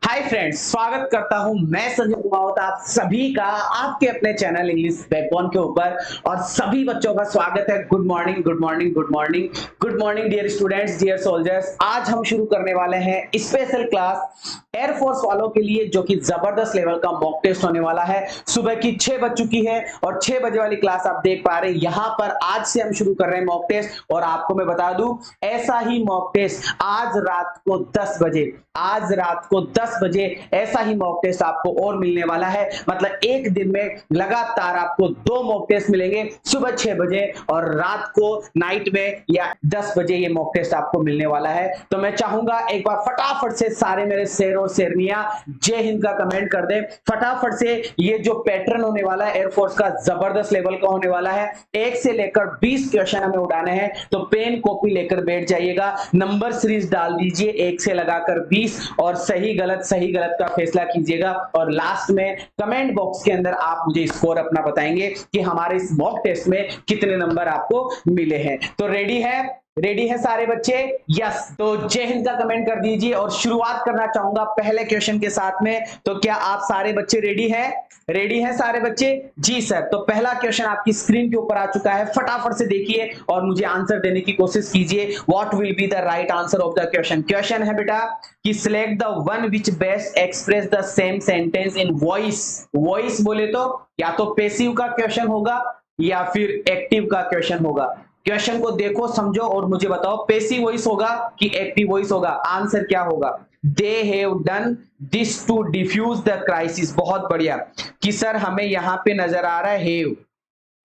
Hi friends, स्वागत करता हूं मैं संजय कुमावत आप सभी का आपके अपने चैनल इंग्लिश बैकबोन के ऊपर। और सभी बच्चों का स्वागत है। Good morning, good morning, good morning, good morning dear students, dear soldiers. आज हम शुरू करने वाले हैं स्पेशल क्लास एयरफोर्स वालों के लिए, जो कि जबरदस्त लेवल का मॉक टेस्ट होने वाला है। सुबह की 6 बज चुकी है और 6 बजे वाली क्लास आप देख पा रहे हैं। यहां पर आज से हम शुरू कर रहे हैं मॉक टेस्ट। और आपको मैं बता दूं, ऐसा ही मॉक टेस्ट आज रात को 10 बजे, आज रात को 10 बजे ऐसा ही मॉक टेस्ट आपको और मिलने वाला है। मतलब एक दिन में लगातार आपको 2 मॉक टेस्ट मिलेंगे, सुबह 6 बजे और रात को नाइट में या 10 बजे ये मॉक टेस्ट आपको मिलने वाला है। तो मैं चाहूंगा एक बार फटाफट से सारे मेरे शेर और शेरनियां जय हिंद का कमेंट कर दें फटाफट से। ये जो पैटर्न होने वाला है एयरफोर्स का, जबरदस्त लेवल का होने वाला है। 1 से लेकर 20 क्वेश्चन हमें उड़ाने हैं, तो पेन कॉपी लेकर बैठ जाइएगा, नंबर सीरीज डाल दीजिए 1 से लगाकर 20 और सही गलत का फैसला कीजिएगा। और लास्ट में कमेंट बॉक्स के अंदर आप मुझे स्कोर अपना बताएंगे कि हमारे इस मॉक टेस्ट में कितने नंबर आपको मिले हैं। तो रेडी है? रेडी है सारे बच्चे? यस, तो जय हिंद का कमेंट कर दीजिए। और शुरुआत करना चाहूंगा पहले क्वेश्चन के साथ में। तो क्या आप सारे बच्चे रेडी हैं? रेडी हैं सारे बच्चे? जी सर। तो पहला क्वेश्चन आपकी स्क्रीन के ऊपर आ चुका है, फटाफट से देखिए और मुझे आंसर देने की कोशिश कीजिए। What will be the right answer of the question? Question है बेटा कि select the one which best express the same sentence in voice. Voice बोले तो या तो पैसिव का क्वेश्चन होगा या फिर एक्टिव का क्वेश्चन होगा। क्वेश्चन को देखो, समझो और मुझे बताओ पैसिव वॉइस होगा कि एक्टिव वॉइस होगा। आंसर क्या होगा? They have done this to defuse the crisis. बहुत बढ़िया कि सर हमें यहां पे नजर आ रहा है हैव,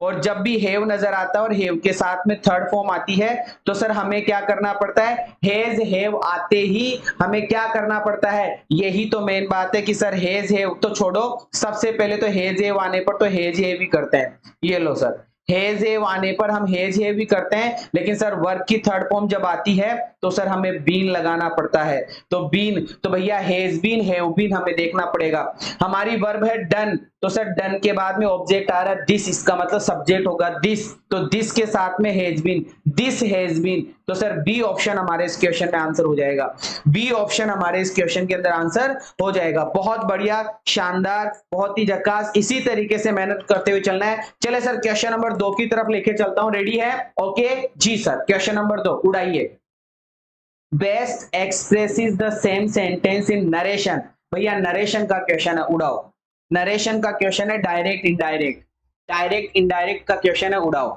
और जब भी हैव नजर आता है और हैव के साथ में थर्ड फॉर्म आती है तो सर हमें क्या करना पड़ता है? हैज हैव आते ही हमें क्या करना पड़ता है? यही तो मेन बात है कि सर हैज हैव तो छोड़ो, सबसे पहले तो हैज हैव आने पर तो हैज हैव ही करते हैं। ये लो सर, हेज हेव आने पर हम हेज हेव भी करते हैं, लेकिन सर वर्ब की थर्ड फॉर्म जब आती है तो सर हमें बीन लगाना पड़ता है। तो बीन, तो भैया हेज बीन हैव बीन हमें देखना पड़ेगा। हमारी वर्ब है डन, तो सर डन के बाद में ऑब्जेक्ट आ रहा है दिस, इसका मतलब सब्जेक्ट होगा दिस, तो दिस के साथ में has been, this has been. तो सर बी ऑप्शन हमारे इस क्वेश्चन में आंसर हो जाएगा। बी ऑप्शन हमारे इस क्वेश्चन के अंदर आंसर हो जाएगा। बहुत बढ़िया, शानदार, बहुत ही झकास। इसी तरीके से मेहनत करते हुए चलना है। चले सर क्वेश्चन नंबर 2 की तरफ लेके चलता हूं। रेडी है? ओके जी सर। क्वेश्चन नंबर 2 उड़ाइए। Best expresses the same sentence in narration. भैया नरेशन का क्वेश्चन है, उड़ाओ। नरेशन का क्वेश्चन है डायरेक्ट इनडायरेक्ट, डायरेक्ट इनडायरेक्ट का क्वेश्चन है, उड़ाओ।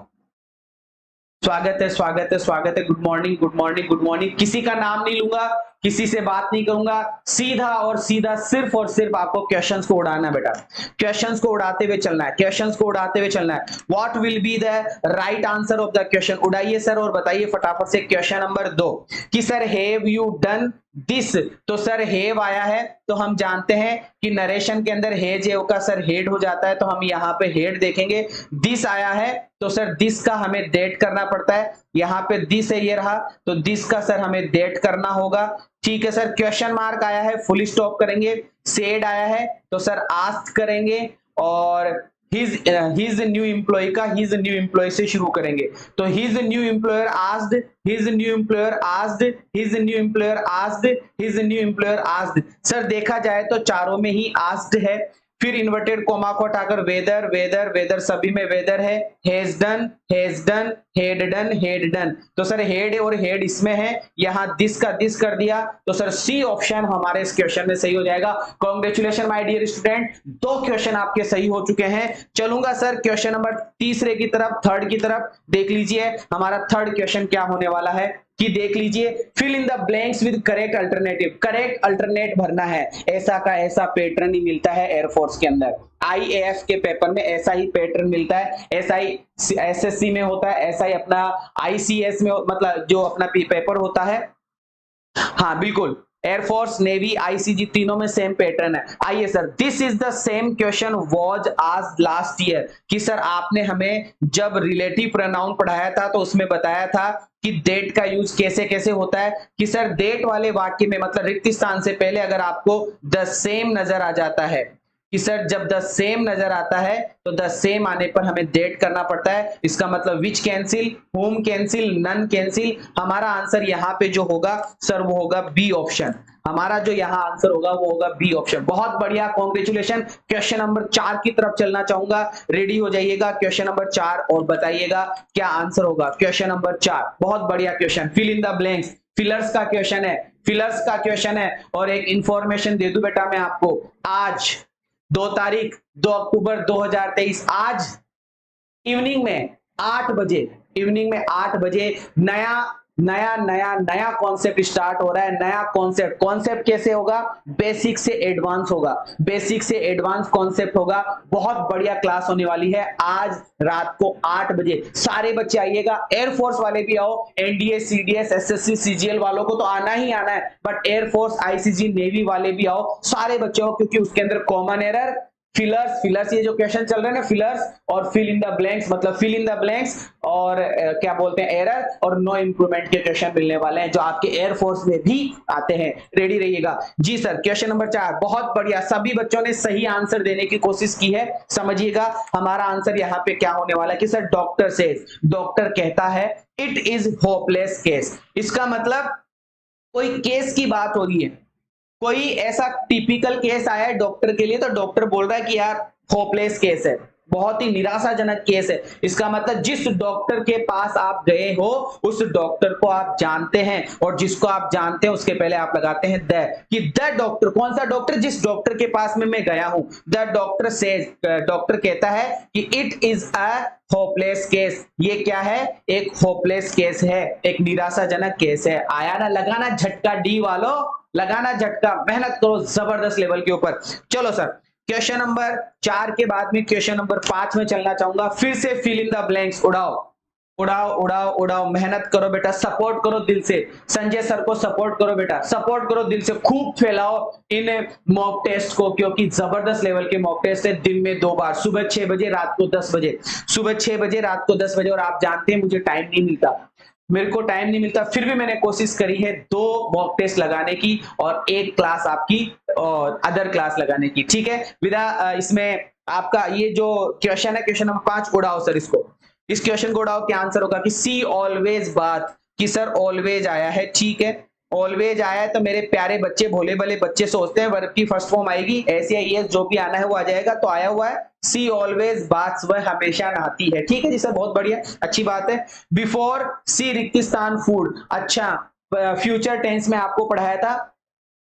स्वागत है, स्वागत है, स्वागत है। Good morning, good morning, good morning. किसी का नाम नहीं लूंगा, किसी से बात नहीं करूंगा, सीधा और सीधा सिर्फ और सिर्फ आपको क्वेश्चंस को उड़ाना है बेटा। क्वेश्चंस को उड़ाते हुए चलना है, क्वेश्चंस को उड़ाते हुए चलना है। What will be the right answer of the question? उड़ाइए सर और बताइए फटाफट से क्वेश्चन नंबर 2 कि sir have you done this. तो सर हैव आया है तो हम जानते हैं कि नरेशन के अंदर हेज हैव का सर हेड हो जाता है, तो हम यहाँ पे हेड देखेंगे। दिस आया है तो सर दिस का हमें डेट करना पड़ता है। यहाँ पे दिस है, ये रहा, तो दिस का सर हमें डेट करना होगा। ठीक है सर। क्वेश्चन मार्क आया है, फुल स्टॉप करेंगे। सेड आया है तो सर आस्क करेंगे और हिज न्यू एम्प्लॉय का हिज न्यू एम्प्लॉय से शुरू करेंगे। तो his new employer asked, his new employer asked, his new employer asked, his new employer asked. Sir देखा जाए तो चारों में ही आस्क्ड है। फिर इन्वर्टेड कोमा को हटाकर वेदर, वेदर, वेदर, सभी में वेदर है। Has done, has done, head done, head done. तो सर हेड और हेड इसमें है, यहां दिस का दिस कर दिया, तो सर सी ऑप्शन हमारे इस क्वेश्चन में सही हो जाएगा। Congratulation my dear student, 2 question आपके सही हो चुके हैं। चलूंगा सर क्वेश्चन नंबर तीसरे की तरफ, थर्ड की तरफ। देख लीजिए हमारा थर्ड क्वेश्चन क्या होने वाला है कि देख लीजिए, fill in the blanks with correct alternative. Correct alternate भरना है। ऐसा का ऐसा पैटर्न ही मिलता है एयरफोर्स के अंदर। आईएएफ के पेपर में ऐसा ही पैटर्न मिलता है, ऐसा ही एसएससी में होता है, ऐसा ही अपना आईसीएस में, मतलब जो अपना पेपर होता है। हाँ बिल्कुल, एयरफोर्स, नेवी, आईसीजी तीनों में सेम पैटर्न है। आइए sir, this is the same question was asked last year कि सर आपने हमें जब रिलेटिव प्रोनाउन पढ़ाया था तो उसमें बताया था कि डेट का यूज कैसे कैसे होता है। कि सर डेट वाले वाक्य में, मतलब रिक्त स्थान से पहले अगर आपको द सेम नजर आ जाता है, कि सर जब द सेम नजर आता है तो द सेम आने पर हमें डेट करना पड़ता है। इसका मतलब which cancel, home cancel, none cancel. हमारा आंसर यहाँ पे जो होगा सर वो होगा बी ऑप्शन। हमारा जो यहाँ आंसर होगा वो होगा बी ऑप्शन। बहुत बढ़िया, कॉन्ग्रेचुलेशन। क्वेश्चन नंबर 4 की तरफ चलना चाहूंगा, रेडी हो जाइएगा। क्वेश्चन नंबर 4 और बताइएगा क्या आंसर होगा। क्वेश्चन नंबर 4 बहुत बढ़िया question, fill in the blanks, fillers का क्वेश्चन है, फिलर्स का क्वेश्चन है। और एक इंफॉर्मेशन दे दूं बेटा मैं आपको, आज 2 तारीख 2 अक्टूबर 2023, आज इवनिंग में 8 बजे, इवनिंग में 8 बजे नया नया नया नया कॉन्सेप्ट स्टार्ट हो रहा है। नया कॉन्सेप्ट, कॉन्सेप्ट कैसे होगा, बेसिक से एडवांस होगा, बेसिक से एडवांस कॉन्सेप्ट होगा। बहुत बढ़िया क्लास होने वाली है आज रात को 8 बजे। सारे बच्चे आइएगा, एयरफोर्स वाले भी आओ, एनडीए सीडीएस एसएससी सीजीएल वालों को तो आना ही आना है, बट एयरफोर्स आईसीजी नेवी वाले भी आओ, सारे बच्चे आओ, क्योंकि उसके अंदर कॉमन एरर, फिलर्स, फिलर्स ये जो क्वेश्चन चल रहे हैं ना, फिलर्स और फिल इन द ब्लैंक्स, मतलब फिल इन द ब्लैंक्स और क्या बोलते हैं एरर और नो इंप्रूवमेंट के क्वेश्चन मिलने वाले हैं जो आपके एयरफोर्स में भी आते हैं। रेडी रहिएगा जी सर। क्वेश्चन नंबर 4 बहुत बढ़िया, सभी बच्चों ने सही आंसर देने की कोशिश की है। समझिएगा हमारा आंसर यहाँ पे क्या होने वाला है कि सर डॉक्टर सेज, डॉक्टर कहता है इट इज होपलेस केस। इसका मतलब कोई केस की बात हो रही है, कोई ऐसा टिपिकल केस आया है डॉक्टर के लिए, तो डॉक्टर बोल रहा है कि यार होपलेस केस है, बहुत ही निराशाजनक केस है। इसका मतलब जिस डॉक्टर के पास आप गए हो उस डॉक्टर को आप जानते हैं, और जिसको आप जानते हैं उसके पहले आप लगाते हैं द, कि द डॉक्टर, कौन सा डॉक्टर, जिस डॉक्टर के पास में मैं गया हूं। द डॉक्टर सेज, डॉक्टर कहता है कि it is a hopeless case. ये क्या है, एक होपलेस केस है, एक निराशाजनक केस है। आया ना, लगाना झटका डी वालों, लगाना झटका, मेहनत करो जबरदस्त लेवल के ऊपर। चलो सर क्वेश्चन नंबर 4 के बाद में क्वेश्चन नंबर 5 में चलना चाहूंगा। फिर से फिल इन द ब्लैंक्स, उड़ाओ उड़ाओ उड़ाओ उड़ाओ, मेहनत करो बेटा, सपोर्ट करो दिल से, संजय सर को सपोर्ट करो बेटा, सपोर्ट करो दिल से, खूब फैलाओ इन मॉक टेस्ट को, क्योंकि जबरदस्त लेवल के मॉक टेस्ट है। दिन में 2 बार, सुबह 6 बजे, रात को 10 बजे, सुबह 6 बजे, रात को 10 बजे। और आप जानते हैं मुझे टाइम नहीं मिलता, मेरे को टाइम नहीं मिलता, फिर भी मैंने कोशिश करी है 2 मॉक टेस्ट लगाने की और 1 क्लास आपकी और अदर क्लास लगाने की। ठीक है विदा, इसमें आपका ये जो क्वेश्चन है, क्वेश्चन नंबर 5 उड़ाओ सर इसको, इस क्वेश्चन को उड़ाओ। क्या आंसर होगा कि सी ऑलवेज बात, कि सर ऑलवेज आया है। ठीक है, ऑलवेज आया है तो मेरे प्यारे बच्चे, भोले भले बच्चे सोचते हैं वर्ब की फर्स्ट फॉर्म आएगी, ऐसे आईएएस जो भी आना है वो आ जाएगा, तो आया हुआ है सी ऑलवेज बाथ्स, वह हमेशा नहाती है। ठीक है जी सर, बहुत बढ़िया, अच्छी बात है। बिफोर सी रिक्तिस्तान फूड, अच्छा फ्यूचर टेंस में आपको पढ़ाया था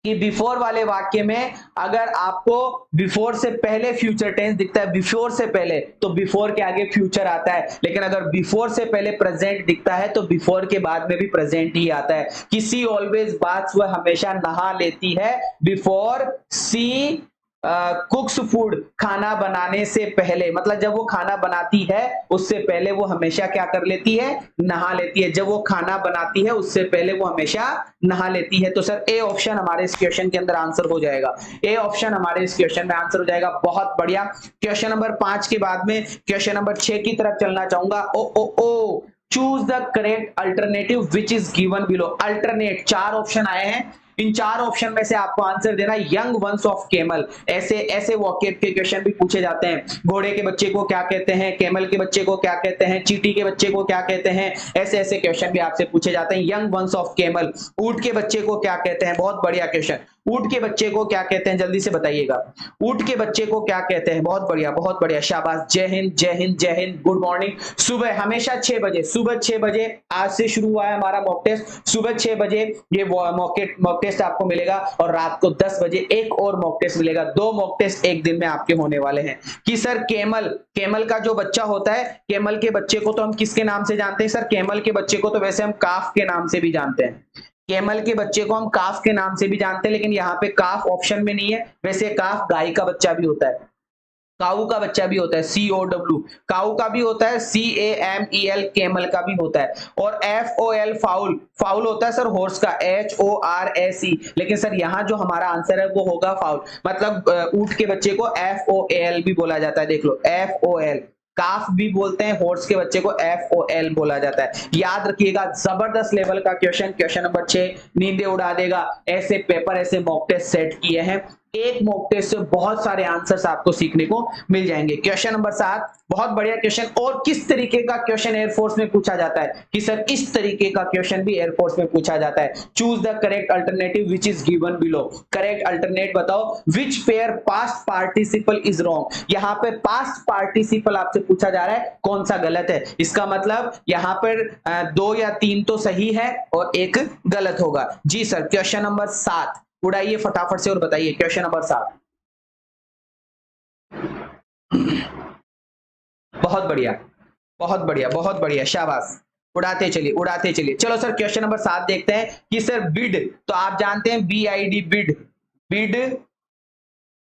कि बिफोर वाले वाक्य में अगर आपको बिफोर से पहले फ्यूचर टेंस दिखता है, बिफोर से पहले, तो बिफोर के आगे फ्यूचर आता है, लेकिन अगर बिफोर से पहले प्रेजेंट दिखता है तो बिफोर के बाद में भी प्रेजेंट ही आता है। किसी ऑलवेज बाथ्स, वह हमेशा नहा लेती है, बिफोर सी कुक्स फूड, खाना बनाने से पहले, मतलब जब वो खाना बनाती है उससे पहले वो हमेशा क्या कर लेती है, नहा लेती है। जब वो खाना बनाती है उससे पहले वो हमेशा नहा लेती है। तो सर ए ऑप्शन हमारे इस क्वेश्चन के अंदर आंसर हो जाएगा, ए ऑप्शन हमारे इस क्वेश्चन में आंसर हो जाएगा। बहुत बढ़िया। क्वेश्चन नंबर 5 के बाद में क्वेश्चन नंबर 6 की तरफ चलना चाहूंगा। Oh choose the correct alternative which is given below. Alternate 4 option आए हैं, इन 4 ऑप्शन में से आपको आंसर देना। यंग वंस ऑफ केमल, ऐसे ऐसे वॉकेट के क्वेश्चन भी पूछे जाते हैं। घोड़े के बच्चे को क्या कहते हैं, केमल के बच्चे को क्या कहते हैं, चींटी के बच्चे को क्या कहते हैं, ऐसे ऐसे क्वेश्चन भी आपसे पूछे जाते हैं। यंग वंस ऑफ केमल, ऊंट के बच्चे को क्या कहते हैं, बहुत बढ़िया क्वेश्चन। ऊंट के बच्चे को क्या कहते हैं, जल्दी से बताइएगा, ऊंट के बच्चे को क्या कहते हैं। बहुत बढ़िया, बहुत बढ़िया, शाबाश, जय हिंद जय हिंद जय हिंद, गुड मॉर्निंग। सुबह हमेशा 6 बजे, सुबह 6 बजे आज से शुरू हुआ है हमारा मॉक टेस्ट। सुबह 6 बजे ये मॉक टेस्ट आपको मिलेगा, और रात को 10 बजे एक और मॉक टेस्ट मिलेगा। 2 मॉक टेस्ट एक दिन में आपके होने वाले हैं। कि सर केमल, केमल का जो बच्चा होता है, केमल के बच्चे को तो हम किसके नाम से जानते हैं सर, केमल के बच्चे को तो वैसे हम काफ के नाम से भी जानते हैं। केमल के बच्चे को हम काफ के नाम से भी जानते हैं, लेकिन यहाँ पे काफ ऑप्शन में नहीं है। वैसे काफ गाय का बच्चा भी होता है, काऊ का बच्चा भी होता है, COW काऊ का भी होता है, CAMEL केमल का भी होता है, और FOL फाउल, फाउल होता है सर हॉर्स का, HORSE। लेकिन सर यहाँ जो हमारा आंसर है वो होगा फाउल, मतलब ऊंट के बच्चे को FOL भी बोला जाता है। देख लो FOL, काफ भी बोलते हैं, हॉर्स के बच्चे को FOL बोला जाता है। याद रखिएगा, जबरदस्त लेवल का क्वेश्चन, क्वेश्चन नंबर 6 नींदे उड़ा देगा। ऐसे पेपर, ऐसे मॉक टेस्ट सेट किए हैं। एक मॉक टेस्ट से बहुत सारे आंसर्स आपको सीखने को मिल जाएंगे। क्वेश्चन नंबर 7, बहुत बढ़िया क्वेश्चन। और किस तरीके का क्वेश्चन एयरफोर्स में पूछा जाता है कि सर इस तरीके का क्वेश्चन भी एयरफोर्स में पूछा जाता है। Choose the correct alternative which is given below. Correct alternate बताओ। Which pair past participle is wrong. यहाँ पे पास्ट पार्टिसिपल आपसे पूछा जा रहा है, कौन सा गलत है। इसका मतलब यहाँ पर 2 या 3 तो सही है और एक गलत होगा। जी सर, क्वेश्चन नंबर 7 उड़ाइए फटाफट से और बताइए। क्वेश्चन नंबर 7, बहुत बढ़िया, बहुत बढ़िया, बहुत बढ़िया, शाबाश। उड़ाते चलिए, उड़ाते चलिए। चलो सर क्वेश्चन नंबर 7 देखते हैं कि सर बिड, तो आप जानते हैं BID bid, bid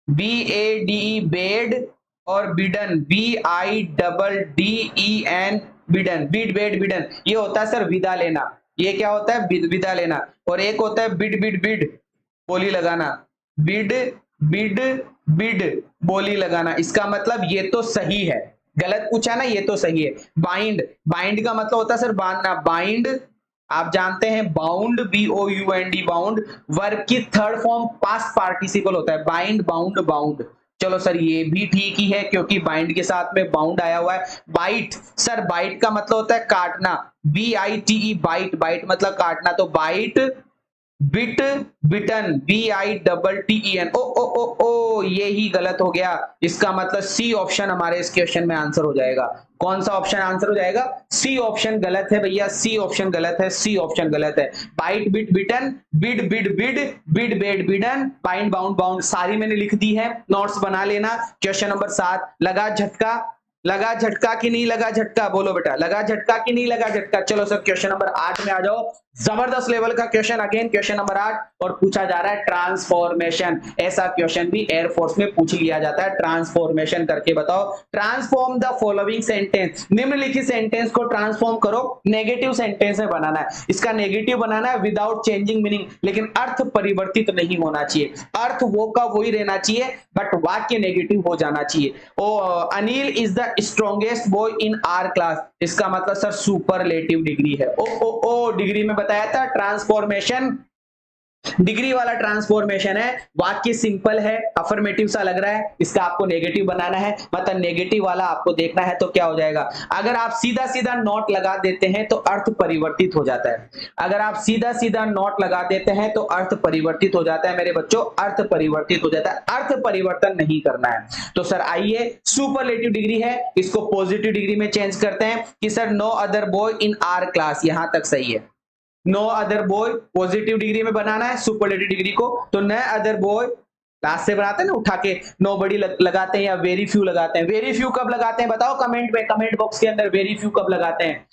BADE bade, और bidden BIDDEN bidden, bid bade bidden, ये होता है सर विदा लेना। ये क्या होता है, विदा लेना। और एक होता है बिड बिड बिड, बोली लगाना। बिड बिड बिड, बोली लगाना। इसका मतलब ये तो सही है, गलत पूछा ना, ये तो सही है। बाइंड, बाइंड का मतलब होता है सर बांधना। बाइंड आप जानते हैं बाउंड, BOUND बाउंड, वर्ब की थर्ड फॉर्म पास्ट पार्टिसिपल होता है। Bind, bound, bound. चलो सर ये भी ठीक ही है क्योंकि बाइंड के साथ में बाउंड आया हुआ है। बाइट, सर बाइट का मतलब होता है काटना। BITE बाइट, बाइट मतलब काटना। तो बाइट, बिट, बिटन, BITTEN। ओ ओ ओ ओ, ये ही गलत हो गया। इसका मतलब सी ऑप्शन हमारे इस क्वेश्चन में आंसर हो जाएगा। कौन सा ऑप्शन आंसर हो जाएगा, सी ऑप्शन गलत है भैया, सी ऑप्शन गलत है, सी ऑप्शन गलत है। Bite bit bitten, bid bid bid, bid bade bidden, bind bound bound, सारी मैंने लिख दी है, नोट्स बना लेना। क्वेश्चन नंबर 7, लगा झटका, लगा झटका कि नहीं लगा झटका, बोलो बेटा, लगा झटका कि नहीं लगा झटका। चलो सर क्वेश्चन नंबर 8 में आ जाओ। जबरदस्त लेवल का क्वेश्चन, अगेन क्वेश्चन नंबर 8, और पूछा जा रहा है ट्रांसफॉर्मेशन। ऐसा क्वेश्चन भी एयरफोर्स में पूछ लिया जाता है। ट्रांसफॉर्मेशन करके बताओ। ट्रांसफॉर्म द फॉलोइंग सेंटेंस, निम्नलिखित सेंटेंस को ट्रांसफॉर्म करो, नेगेटिव सेंटेंस में बनाना है। इसका नेगेटिव बनाना है विदाउट चेंजिंग मीनिंग, लेकिन अर्थ परिवर्तित नहीं होना चाहिए। अर्थ वो का वही रहना चाहिए, बट वाक्य नेगेटिव हो जाना चाहिए। Oh Anil is the strongest boy in our class. इसका मतलब सर सुपरलेटिव डिग्री है। ओ ओ ओ, डिग्री में बताया था ट्रांसफॉर्मेशन, डिग्री वाला ट्रांसफॉर्मेशन है। वाक्य सिंपल है, अफर्मेटिव सा लग रहा है, इसका आपको नेगेटिव बनाना है। मतलब नेगेटिव वाला आपको देखना है तो क्या हो जाएगा। अगर आप सीधा सीधा नॉट लगा देते हैं तो अर्थ परिवर्तित हो जाता है। अगर आप सीधा सीधा नॉट लगा देते हैं तो अर्थ परिवर्तित हो जाता है मेरे बच्चों, अर्थ परिवर्तित हो जाता है। अर्थ परिवर्तन नहीं करना है। तो सर आइए, सुपरलेटिव डिग्री है, इसको पॉजिटिव डिग्री में चेंज करते हैं कि sir no other boy in our class, यहां तक सही है। No other boy positive degree में बनाना है सुपरलेटिव डिग्री को, तो न अदर बॉय लास्ट से बनाते हैं ना उठा के, नो बडी लगाते हैं या वेरी फ्यू लगाते हैं। वेरी फ्यू कब लगाते हैं बताओ कमेंट में, कमेंट बॉक्स के अंदर वेरी फ्यू कब लगाते हैं।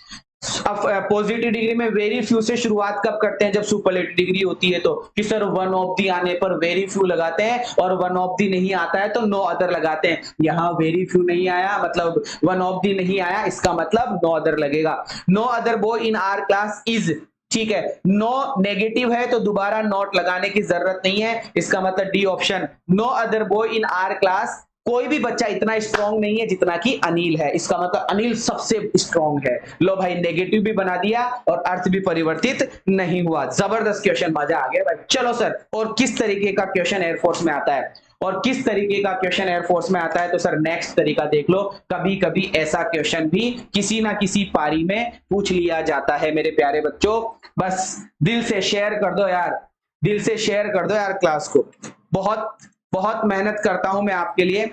अब पॉजिटिव डिग्री में वेरी फ्यू से शुरुआत कब करते हैं, जब सुपरलेटिव डिग्री होती है तो, कि सर वन ऑफ दी आने पर वेरी फ्यू लगाते हैं, और वन ऑफ दी नहीं आता है तो नो अदर लगाते हैं। यहाँ वेरी फ्यू नहीं आया, मतलब वन ऑफ दी नहीं आया, इसका मतलब नो अदर लगेगा। No other boy in our class is, ठीक है। नो नेगेटिव है तो दोबारा नॉट लगाने की जरूरत नहीं है, इसका मतलब D option. No other boy in our class, कोई भी बच्चा इतना स्ट्रांग नहीं है जितना कि अनिल है, इसका मतलब अनिल सबसे स्ट्रांग है। लो भाई, नेगेटिव भी बना दिया और अर्थ भी परिवर्तित नहीं हुआ। जबरदस्त क्वेश्चन, मजा आ गया भाई। चलो सर, और किस तरीके का क्वेश्चन एयरफोर्स में आता है, और किस तरीके का क्वेश्चन एयरफोर्स में आता है, तो सर नेक्स्ट तरीका देख लो। कभी कभी ऐसा क्वेश्चन भी किसी ना किसी पारी में पूछ लिया जाता है मेरे प्यारे बच्चों। बस दिल से शेयर कर दो यार, दिल से शेयर कर दो यार क्लास को। बहुत बहुत मेहनत करता हूं मैं आपके लिए,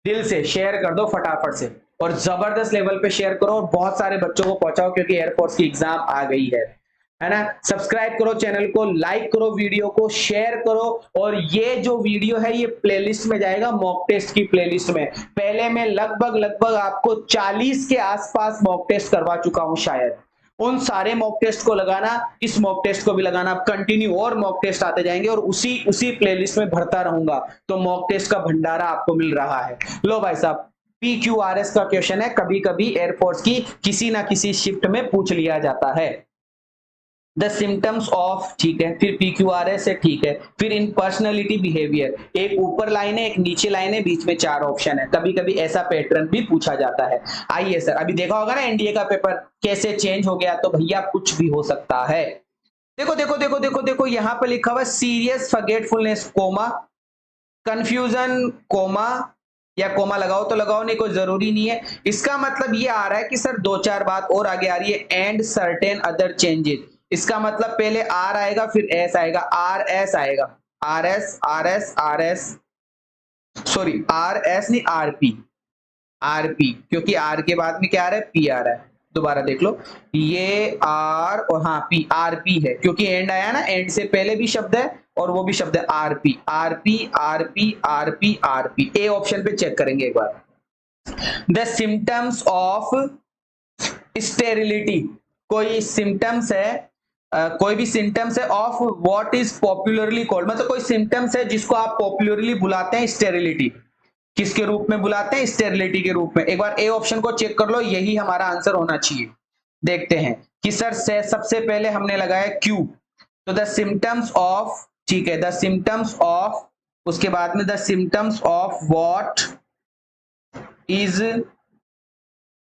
दिल से शेयर कर दो फटाफट से, और जबरदस्त लेवल पे शेयर करो और बहुत सारे बच्चों को पहुंचाओ, क्योंकि एयरफोर्स की एग्जाम आ गई है ना। सब्सक्राइब करो चैनल को, लाइक करो वीडियो को, शेयर करो। और ये जो वीडियो है ये प्लेलिस्ट में जाएगा, मॉक टेस्ट की प्लेलिस्ट में। पहले मैं लगभग आपको 40 के आसपास मॉक टेस्ट करवा चुका हूं शायद। उन सारे मॉक टेस्ट को लगाना, इस मॉक टेस्ट को भी लगाना, कंटिन्यू और मॉक टेस्ट आते जाएंगे, और उसी प्लेलिस्ट में भरता रहूंगा, तो मॉक टेस्ट का भंडारा आपको मिल रहा है। लो भाई साहब, PQRS का क्वेश्चन है, कभी कभी एयरफोर्स की किसी ना किसी शिफ्ट में पूछ लिया जाता है। द सिम्टम्स ऑफ, ठीक है, फिर PQRS है, ठीक है, फिर इन पर्सनैलिटी बिहेवियर, एक ऊपर लाइन है, एक नीचे लाइन है, बीच में 4 ऑप्शन है। कभी कभी ऐसा पैटर्न भी पूछा जाता है। आइए सर, अभी देखा होगा ना एनडीए का पेपर कैसे चेंज हो गया, तो भैया कुछ भी हो सकता है। देखो देखो देखो देखो देखो, यहां पर लिखा हुआ serious forgetfulness, comma, confusion comma, या कोमा लगाओ तो लगाओ, नहीं कोई जरूरी नहीं है। इसका मतलब ये आ रहा है कि सर दो चार बात और आगे आ रही है, एंड सर्टेन अदर चेंजेस। इसका मतलब पहले आर आएगा फिर एस आएगा, आर एस आएगा, R S R S R S, sorry R S नहीं आर पी, आर पी, क्योंकि आर के बाद में क्या आ रहा है, पी आ रहा है। दोबारा देख लो, ये आर और हाँ पी, आर पी है क्योंकि एंड आया ना, एंड से पहले भी शब्द है और वो भी शब्द है, R P R P R P R P R P. A option पे चेक करेंगे एक बार। द सिम्टम्स ऑफ स्टेरिलिटी, कोई सिम्टम्स है, कोई भी सिम्टम्स है of what is popularly called, मतलब कोई सिम्टम्स है जिसको आप पॉपुलरली बुलाते हैं स्टेरिलिटी। किसके रूप में बुलाते हैं, स्टेरिलिटी के रूप में। एक बार ए ऑप्शन को चेक कर लो, यही हमारा आंसर होना चाहिए। देखते हैं कि सर से सबसे पहले हमने लगाया क्यू, तो द सिम्टम्स ऑफ, ठीक है, द सिम्टम्स ऑफ, उसके बाद में the symptoms of what is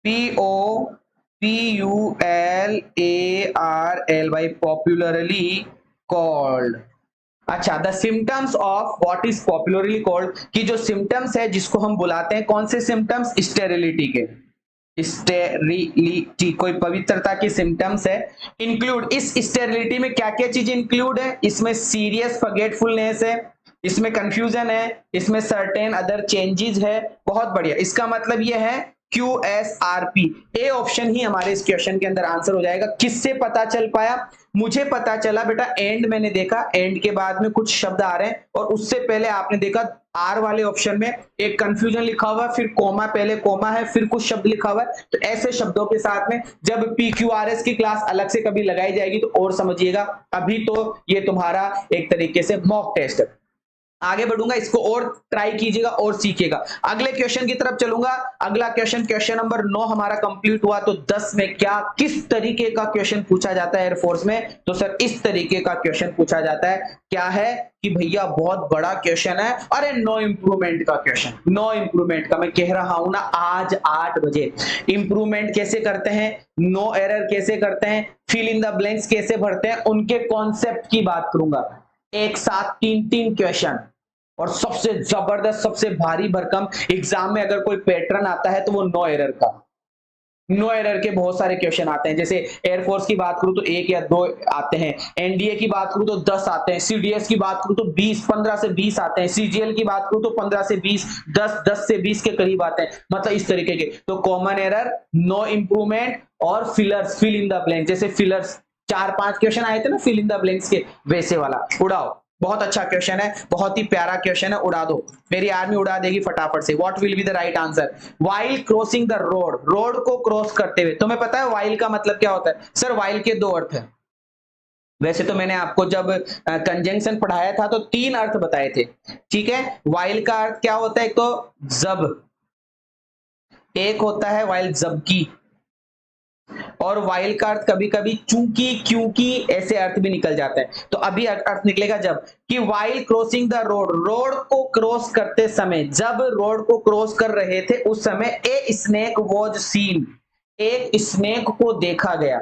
POPULARL popularly called. अच्छा, the symptoms of what is popularly called, कि जो सिम्टम्स है जिसको हम बुलाते हैं, कौन से सिम्टम्स, स्टेरिलिटी के। स्टेरिलिटी कोई पवित्रता की सिम्टम्स है। इंक्लूड, इस स्टेरिलिटी में क्या क्या चीजें इंक्लूड है, इसमें सीरियस फॉरगेटफुलनेस है, इसमें कंफ्यूजन है, इसमें सर्टेन अदर चेंजेस है। बहुत बढ़िया, इसका मतलब यह है QSRP। ए ऑप्शन ही हमारे इस क्वेश्चन के अंदर आंसर हो जाएगा। किससे पता चल पाया, मुझे पता चला बेटा, एंड मैंने देखा, एंड के बाद में कुछ शब्द आ रहे हैं और उससे पहले आपने देखा आर वाले ऑप्शन में एक कंफ्यूजन लिखा हुआ है, फिर कोमा, पहले कोमा है फिर कुछ शब्द लिखा हुआ है। तो ऐसे शब्दों के साथ में जब PQRS की क्लास अलग से कभी लगाई जाएगी तो और समझिएगा। अभी तो ये तुम्हारा एक तरीके से मॉक टेस्ट है, आगे बढ़ूंगा, इसको और ट्राई कीजिएगा और सीखिएगा। अगले क्वेश्चन की तरफ चलूंगा। अगला क्वेश्चन, क्वेश्चन नंबर 9 हमारा कंप्लीट हुआ। तो 10 में क्या, किस तरीके का क्वेश्चन पूछा जाता है एयरफोर्स में, तो सर इस तरीके का क्वेश्चन पूछा जाता है। क्या है कि भैया बहुत बड़ा क्वेश्चन है, अरे नो इंप्रूवमेंट का क्वेश्चन, नो इंप्रूवमेंट का, मैं कह रहा हूं ना आज 8 बजे। इंप्रूवमेंट कैसे करते हैं, नो एरर कैसे करते हैं, फिल इन द ब्लैंक्स कैसे भरते हैं, उनके कॉन्सेप्ट की बात करूंगा। एक साथ 3 क्वेश्चन, और सबसे जबरदस्त, सबसे भारी भरकम एग्जाम में अगर कोई पैटर्न आता है तो वो नो एरर का। नो एरर के बहुत सारे क्वेश्चन आते हैं, जैसे एयरफोर्स की बात करूं तो 1 या 2 आते हैं, एनडीए की बात करूं तो 10 आते हैं, सीडीएस की बात करूं तो 15 से 20 आते हैं, सीजीएल की बात करूं तो 15 से 20, 10 से 20 के करीब आते हैं, मतलब इस तरीके के। तो कॉमन एरर, नो इंप्रूवमेंट और fillers, fill in the blank, जैसे फिलर्स 4-5 क्वेश्चन आए थे ना फिल इन द ब्लैंक्स के, वैसे वाला उड़ाओ। बहुत अच्छा क्वेश्चन है, बहुत ही प्यारा क्वेश्चन है, उड़ा दो, मेरी आर्मी उड़ा देगी फटाफट से। What will be the right answer, while crossing the road, road को क्रॉस करते हुए। तुम्हें पता है व्हाइल का मतलब क्या होता है, सर व्हाइल के 2 अर्थ है। वैसे तो मैंने आपको जब कंजंक्शन पढ़ाया था तो 3 अर्थ बताए थे, ठीक है। व्हाइल का अर्थ क्या होता है, एक तो जब, एक होता है व्हाइल जबकि, और वाइल का अर्थ कभी कभी चूंकि, क्योंकि, ऐसे अर्थ भी निकल जाता है। तो अभी अर्थ निकलेगा जब, कि while crossing the road, road को क्रॉस करते समय, जब रोड को क्रॉस कर रहे थे उस समय ए स्नेक वॉज सीन, एक स्नेक को देखा गया,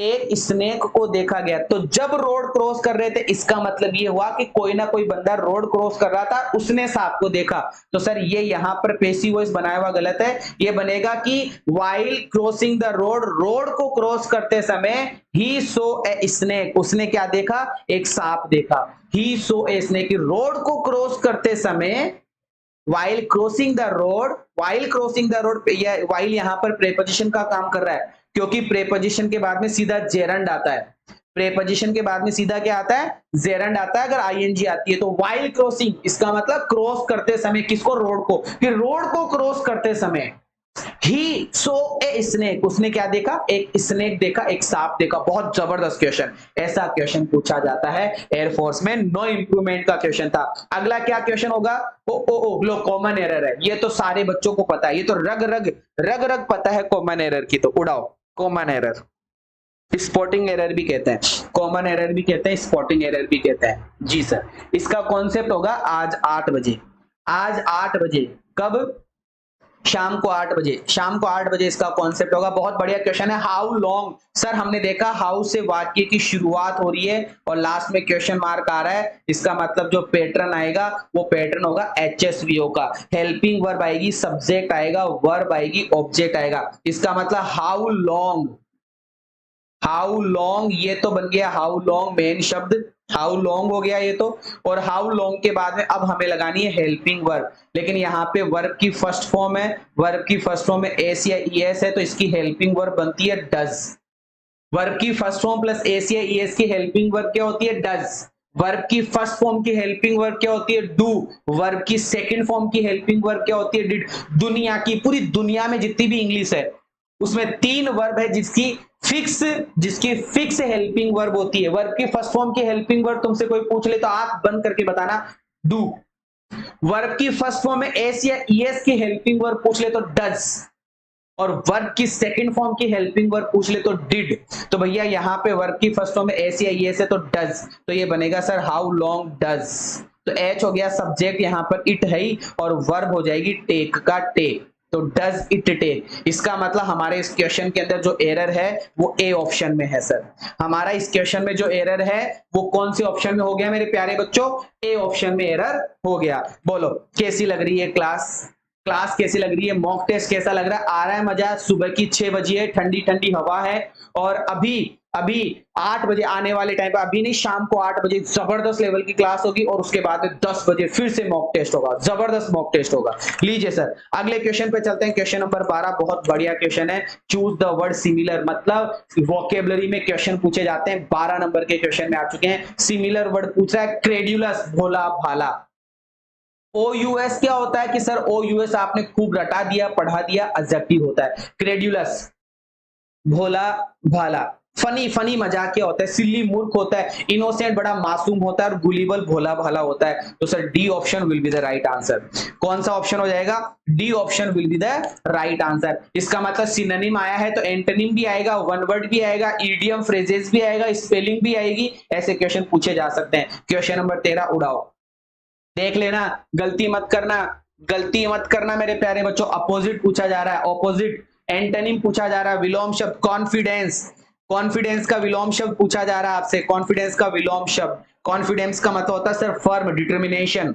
एक स्नेक को देखा गया। तो जब रोड क्रॉस कर रहे थे, इसका मतलब ये हुआ कि कोई ना कोई बंदा रोड क्रॉस कर रहा था, उसने सांप को देखा। तो सर ये यहां पर पैसिव वॉइस बनाया हुआ गलत है, ये बनेगा कि while crossing the road, road को क्रॉस करते समय ही सो ए स्नेक, उसने क्या देखा, एक सांप देखा। ही सो ए स्नेक, रोड को क्रॉस करते समय, while crossing the road, while crossing the road, while यहां पर प्रेपोजिशन का काम कर रहा है, क्योंकि प्रेपोजिशन के बाद में सीधा जेरंड आता है, प्रेपोजिशन के बाद में सीधा क्या आता है, जेरंड आता है अगर आईएनजी आती है तो। while crossing इसका मतलब क्रॉस करते समय, किसको, रोड को, कि रोड को क्रॉस करते समय ही सो ए स्नेक, उसने क्या देखा, एक स्नेक देखा, एक सांप देखा। बहुत जबरदस्त क्वेश्चन, ऐसा क्वेश्चन पूछा जाता है एयरफोर्स में, नो इंप्रूवमेंट का क्वेश्चन था। अगला क्या क्वेश्चन होगा, ओ लो, कॉमन एरर है, ये तो सारे बच्चों को पता है, ये तो रग रग पता है कॉमन एरर की, तो उड़ाओ। कॉमन एरर, स्पॉटिंग एरर भी कहते हैं, कॉमन एरर भी कहते हैं, स्पॉटिंग एरर भी कहते हैं। जी सर, इसका कॉन्सेप्ट होगा आज 8 बजे, आज 8 बजे, कब, शाम को 8 बजे, शाम को 8 बजे इसका कॉन्सेप्ट होगा। बहुत बढ़िया क्वेश्चन है। हाउ लॉन्ग, सर हमने देखा हाउ से वाक्य की शुरुआत हो रही है और लास्ट में क्वेश्चन मार्क आ रहा है, इसका मतलब जो पैटर्न आएगा वो पैटर्न होगा HSVO का। हेल्पिंग वर्ब आएगी, सब्जेक्ट आएगा, वर्ब आएगी, ऑब्जेक्ट आएगा। इसका मतलब हाउ लॉन्ग, हाउ लॉन्ग ये तो बन गया हाउ लॉन्ग मेन शब्द, हाउ लॉन्ग हो गया ये तो। और हाउ लॉन्ग के बाद में अब हमें लगानी है हेल्पिंग वर्ब, लेकिन यहाँ पे वर्ब की फर्स्ट फॉर्म है, वर्ब की फर्स्ट फॉर्म में एस या ईएस है, तो इसकी हेल्पिंग वर्ब बनती है डज। वर्ब की फर्स्ट फॉर्म प्लस एस या ईएस की हेल्पिंग वर्ब क्या होती है? डज। वर्ब की फर्स्ट फॉर्म की हेल्पिंग वर्ब क्या होती है? डू। वर्ब की सेकंड फॉर्म की हेल्पिंग वर्ब क्या होती है? डिड। दुनिया की, पूरी दुनिया में जितनी भी इंग्लिश है उसमें 3 वर्ब है जिसकी फिक्स हेल्पिंग वर्ब होती है। वर्ब की फर्स्ट फॉर्म की हेल्पिंग वर्ब तुमसे कोई पूछ ले तो आंख बंद करके बताना, डू। वर्ब की फर्स्ट फॉर्म में एस या ईएस की हेल्पिंग वर्ब पूछ ले तो डज, और वर्ब की सेकंड फॉर्म की हेल्पिंग वर्ब पूछ ले तो डिड। तो भैया यहाँ पे वर्ब की फर्स्ट फॉर्म में एस या ईएस है तो डज, तो ये बनेगा सर हाउ लॉन्ग डज। तो एच हो गया सब्जेक्ट, यहाँ पर इट है ही, और वर्ब हो जाएगी टेक का टेक, तो डज इट टेक। इसका मतलब हमारे इस क्वेश्चन के अंदर जो एरर है वो ए ऑप्शन में है सर। हमारा इस क्वेश्चन में जो एरर है वो कौन से ऑप्शन में हो गया मेरे प्यारे बच्चों? ए ऑप्शन में एरर हो गया। बोलो कैसी लग रही है क्लास? क्लास कैसी लग रही है? मॉक टेस्ट कैसा लग रहा है? आ रहा है मजा? सुबह की 6 बजे है, ठंडी ठंडी हवा है, और अभी 8 बजे आने वाले टाइम पे, अभी नहीं शाम को 8 बजे जबरदस्त लेवल की क्लास होगी, और उसके बाद में 10 बजे फिर से मॉक टेस्ट होगा, जबरदस्त मॉक टेस्ट होगा। लीजिए सर अगले क्वेश्चन पे चलते हैं। क्वेश्चन नंबर 12 बहुत बढ़िया क्वेश्चन है। चूज द वर्ड सिमिलर, मतलब वोकेबलरी में क्वेश्चन पूछे जाते हैं। 12 नंबर के क्वेश्चन में आ चुके हैं। सिमिलर वर्ड पूछ रहा है, क्रेड्यूलस भोला भाला। OUS क्या होता है कि सर OUS आपने खूब रटा दिया, पढ़ा दिया, एडजेक्टिव होता है। क्रेड्यूलस भोला भाला, फनी फनी मजाकिया होता है, सिल्ली मूर्ख होता है, इनोसेंट बड़ा मासूम होता है, और गुलिबल भोला भाला होता है। तो sir D option will be the right answer. कौन सा ऑप्शन हो जाएगा? D option will be the right answer. इसका मतलब सिनोनिम आया है तो एंटोनिम भी आएगा, वन वर्ड भी आएगा, इडियम फ्रेजेस भी आएगा, स्पेलिंग भी आएगी। ऐसे क्वेश्चन पूछे जा सकते हैं। क्वेश्चन नंबर 13 उड़ाओ, देख लेना, गलती मत करना, गलती मत करना मेरे प्यारे बच्चों। अपोजिट पूछा जा रहा है, अपोजिट। एंटोनिम पूछा जा रहा है, विलोम शब्द कॉन्फिडेंस, कॉन्फिडेंस का विलोम शब्द पूछा जा रहा है आपसे। कॉन्फिडेंस का विलोम शब्द, कॉन्फिडेंस का मतलब होता है सर फर्म, डिटर्मिनेशन,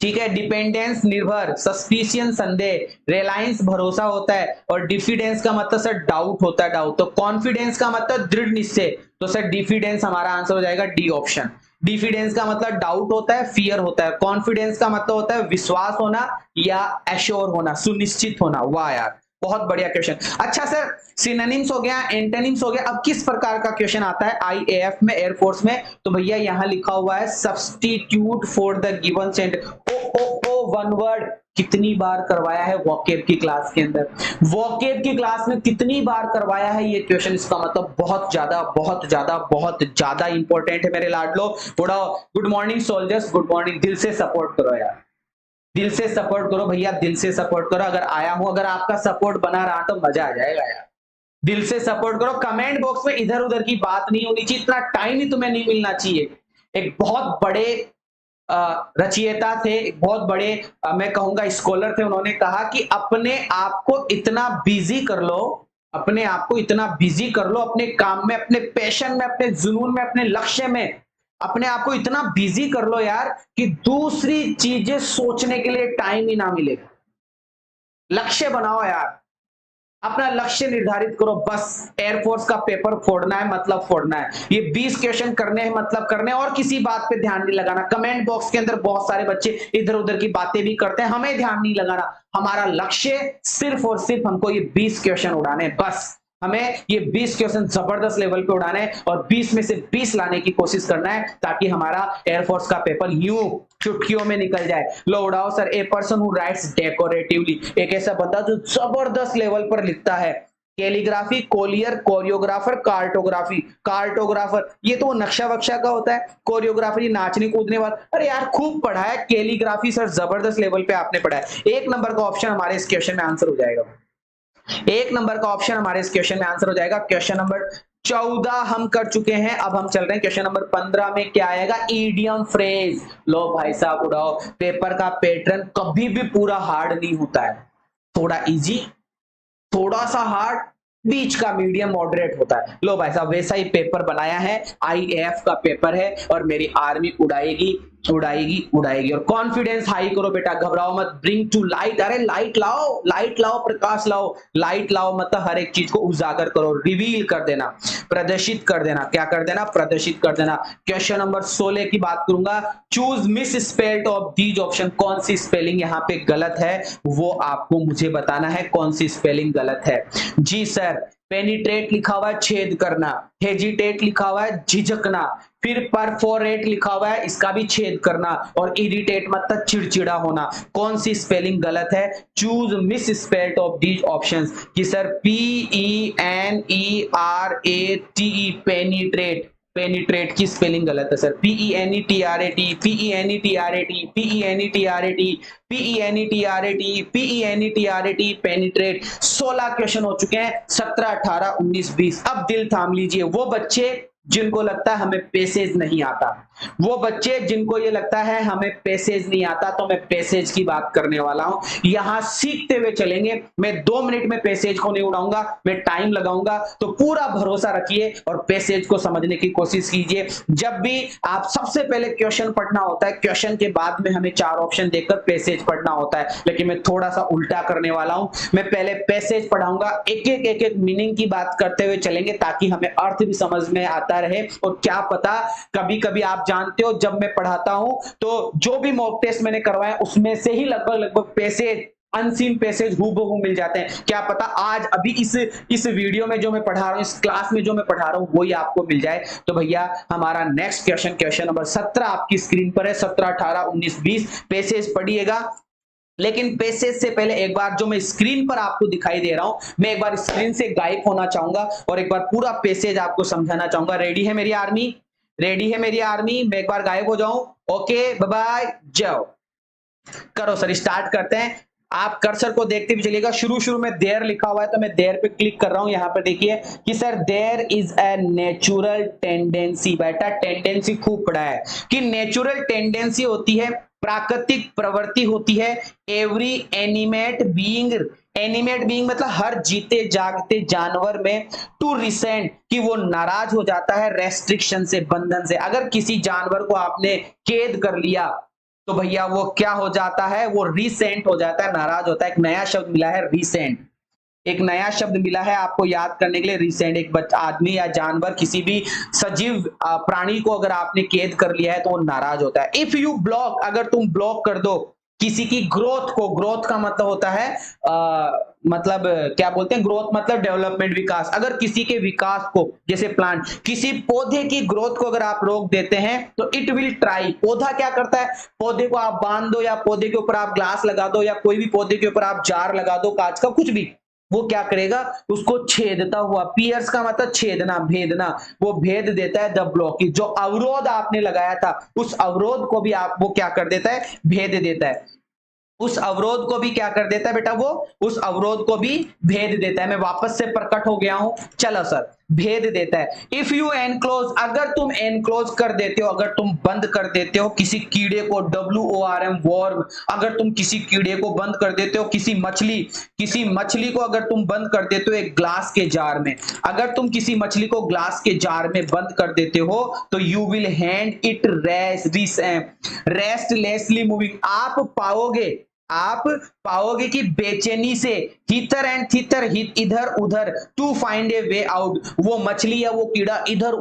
ठीक है। डिपेंडेंस निर्भर, सस्पिशियन संदेह, रिलायंस भरोसा होता है, और डिफिडेंस का मतलब सर डाउट होता है, डाउट। तो कॉन्फिडेंस का मतलब दृढ़ निश्चय, तो सर डिफिडेंस हमारा आंसर हो जाएगा डी ऑप्शन। डिफिडेंस का मतलब डाउट होता है, फियर होता है। कॉन्फिडेंस का मतलब होता है विश्वास होना या एश्योर होना, सुनिश्चित होना। वाह यार बहुत बढ़िया क्वेश्चन। अच्छा सर सिनोनिम्स हो गया, एंटोनिम्स हो गया, अब किस प्रकार का क्वेश्चन आता है IAF में, एयरफोर्स में? तो भैया यहां लिखा हुआ है substitute for the given sentence. ओ वन वर्ड कितनी बार करवाया है वोकेब की क्लास के अंदर? वोकेब की क्लास में कितनी बार करवाया है ये क्वेश्चन? इसका मतलब बहुत ज्यादा बहुत ज्यादा बहुत ज्यादा इंपॉर्टेंट है मेरे लाडलो। थोड़ा good morning soldiers, good morning. दिल से सपोर्ट करो यार, दिल से सपोर्ट करो भैया, दिल से सपोर्ट करो। अगर आया हूं, अगर आपका सपोर्ट बना रहा तो मजा आ जाएगा यार। दिल से सपोर्ट करो। कमेंट बॉक्स में इधर उधर की बात नहीं होनी चाहिए, इतना टाइम ही तुम्हें नहीं मिलना चाहिए। एक बहुत बड़े रचयिता थे, एक बहुत बड़े मैं कहूंगा स्कॉलर थे, उन्होंने कहा कि अपने आप को इतना बिजी कर लो, अपने आप को इतना बिजी कर लो अपने काम में, अपने पैशन में, अपने जुनून में, अपने लक्ष्य में, अपने आप को इतना बिजी कर लो यार कि दूसरी चीजें सोचने के लिए टाइम ही ना मिले। लक्ष्य बनाओ यार, अपना लक्ष्य निर्धारित करो। बस एयरफोर्स का पेपर फोड़ना है मतलब फोड़ना है, ये 20 क्वेश्चन करने हैं मतलब करने हैं, और किसी बात पे ध्यान नहीं लगाना। कमेंट बॉक्स के अंदर बहुत सारे बच्चे इधर उधर की बातें भी करते हैं, हमें ध्यान नहीं लगाना। हमारा लक्ष्य सिर्फ और सिर्फ हमको ये 20 क्वेश्चन उड़ाने हैं, बस हमें ये 20 क्वेश्चन जबरदस्त लेवल पे उड़ाने हैं, और 20 में से 20 लाने की कोशिश करना है, ताकि हमारा एयरफोर्स का पेपर यूं चुटकियों में निकल जाए। लो उड़ाओ sir. A person who writes decoratively, एक ऐसा बंदा जो जबरदस्त लेवल पर लिखता है। Calligraphy, collier, choreographer, cartography. Cartographer ये तो नक्शा वक्शा का होता है, कोरियोग्राफर नाचने कूदने वाला। अरे यार खूब पढ़ा है। कैलीग्राफी सर जबरदस्त लेवल पे आपने पढ़ा है। 1 नंबर का ऑप्शन हमारे इस क्वेश्चन में आंसर हो जाएगा। 1 नंबर का ऑप्शन हमारे इस क्वेश्चन में आंसर हो जाएगा। क्वेश्चन नंबर 14 हम कर चुके हैं, अब हम चल रहे हैं क्वेश्चन नंबर 15 में। क्या आएगा? Idiom phrase. लो भाई साहब उड़ाओ। पेपर का पैटर्न कभी भी पूरा हार्ड नहीं होता है, थोड़ा इजी, थोड़ा सा हार्ड, बीच का मीडियम मॉडरेट होता है। लो भाई साहब वैसा ही पेपर बनाया है, आईएएफ का पेपर है और मेरी आर्मी उड़ाएगी उड़ाएगी उड़ाएगी। और कॉन्फिडेंस हाई करो बेटा, घबराओ मत। ब्रिंग टू लाइट, अरे लाइट लाओ, लाइट लाओ, प्रकाश लाओ, लाइट लाओ, मतलब हर एक चीज को उजागर करो, रिवील कर देना, प्रदर्शित कर देना। क्या कर देना? प्रदर्शित कर देना। क्वेश्चन नंबर 16 की बात करूंगा। Choose miss spelled of these option, कौन सी स्पेलिंग यहाँ पे गलत है वो आपको मुझे बताना है, कौन सी स्पेलिंग गलत है। जी सर, पेनिट्रेट लिखा हुआ है छेद करना, हेजिटेट लिखा हुआ है झिझकना, फिर परफोरेट लिखा हुआ है इसका भी छेद करना, और इरिटेट मतलब चिड़चिड़ा होना। कौन सी स्पेलिंग गलत है? Choose miss spelled of these options. कि सर PENERATE, पेनिट्रेट, पेनिट्रेट की स्पेलिंग गलत है sir. PENETRAT, PENETRAT, PENETRAT, PENETRAT, PENETRAT, penetrate. 16 question हो चुके हैं, 17, 18, 19, 20। अब दिल थाम लीजिए, वो बच्चे जिनको लगता है हमें पैसेज नहीं आता, वो बच्चे जिनको ये लगता है हमें पैसेज नहीं आता, तो मैं पैसेज की बात करने वाला हूं। यहां सीखते हुए चलेंगे। मैं 2 मिनट में पैसेज को नहीं उड़ाऊंगा, मैं टाइम लगाऊंगा, तो पूरा भरोसा रखिए और पैसेज को समझने की कोशिश कीजिए। जब भी आप सबसे पहले क्वेश्चन पढ़ना होता है, क्वेश्चन के बाद में हमें 4 ऑप्शन देखकर पैसेज पढ़ना होता है, लेकिन मैं थोड़ा सा उल्टा करने वाला हूं। मैं पहले पैसेज पढ़ाऊंगा, एक एक मीनिंग की बात करते हुए चलेंगे ताकि हमें अर्थ भी समझ में आता रहे। और क्या पता कभी कभी आप जानते हो जब मैं पढ़ाता हूं तो जो भी मॉक टेस्ट मैंने करवाए उसमें से ही लगभग पैसेज, अनसीन पैसेज हूबहू मिल जाते हैं। क्या पता आज अभी इस वीडियो में जो मैं पढ़ा रहा हूं, इस क्लास में जो मैं पढ़ा रहा हूं वही आपको मिल जाए। तो भैया हमारा नेक्स्ट क्वेश्चन, क्वेश्चन नंबर 17 आपकी स्क्रीन पर है। 17, 18, 19, 20 पैसेज पढ़िएगा। लेकिन पैसेज से पहले एक बार जो मैं स्क्रीन पर आपको दिखाई दे रहा हूं, मैं एक बार स्क्रीन से गायब होना चाहूंगा और एक बार पूरा पैसेज आपको समझाना चाहूंगा। रेडी है मेरी आर्मी? रेडी है मेरी आर्मी? मैं एक बार गायब हो जाऊं। ओके बाय बाय, जाओ करो सर, स्टार्ट करते हैं। आप कर्सर को देखते भी चलिएगा। शुरू में देयर लिखा हुआ है तो मैं देयर पे क्लिक कर रहा हूं। यहां पर देखिए कि sir there is a natural tendency. बेटा टेंडेंसी खूब पढ़ा है कि नेचुरल टेंडेंसी होती है, प्राकृतिक प्रवृत्ति होती है। Every animate being, animate being मतलब हर जीते जागते जानवर में, टू रिसेंट कि वो नाराज हो जाता है, रेस्ट्रिक्शन से, बंधन से। अगर किसी जानवर को आपने कैद कर लिया तो भैया वो क्या हो जाता है? वो रिसेंट हो जाता है, नाराज होता है। एक नया शब्द मिला है रिसेंट, एक नया शब्द मिला है आपको याद करने के लिए, रिसेंट। एक आदमी या जानवर, किसी भी सजीव प्राणी को अगर आपने कैद कर लिया है तो वो नाराज होता है। इफ यू ब्लॉक, अगर तुम ब्लॉक कर दो किसी की ग्रोथ को, ग्रोथ का मतलब होता है मतलब क्या बोलते हैं, ग्रोथ मतलब डेवलपमेंट, विकास। अगर किसी के विकास को, जैसे प्लांट, किसी पौधे की ग्रोथ को अगर आप रोक देते हैं तो इट विल ट्राई। पौधा क्या करता है? पौधे को आप बांध दो या पौधे के ऊपर आप ग्लास लगा दो या कोई भी पौधे के ऊपर आप जार लगा दो, कांच का, कुछ भी, वो क्या करेगा? उसको छेदता हुआ, पियर्स का मतलब छेदना, भेदना, वो भेद देता है। द ब्लॉकेज, जो अवरोध आपने लगाया था उस अवरोध को भी आप वो क्या कर देता है? भेद देता है। उस अवरोध को भी क्या कर देता है बेटा? वो उस अवरोध को भी भेद देता है। मैं वापस से प्रकट हो गया हूं, चलो सर, भेद देता है। इफ यू एनक्लोज, अगर तुम एनक्लोज कर देते हो, अगर तुम बंद कर देते हो किसी कीड़े को, WORM, वॉर्म, अगर तुम किसी कीड़े को बंद कर देते हो, किसी मछली को अगर तुम बंद कर देते हो एक ग्लास के जार में, अगर तुम किसी मछली को ग्लास के जार में बंद कर देते हो तो you will hand it restlessly moving. आप पाओगे कि बेचैनी से, हितर एंड थितर, इधर उधर, to find a way out, वो मछली या वो कीड़ा इधर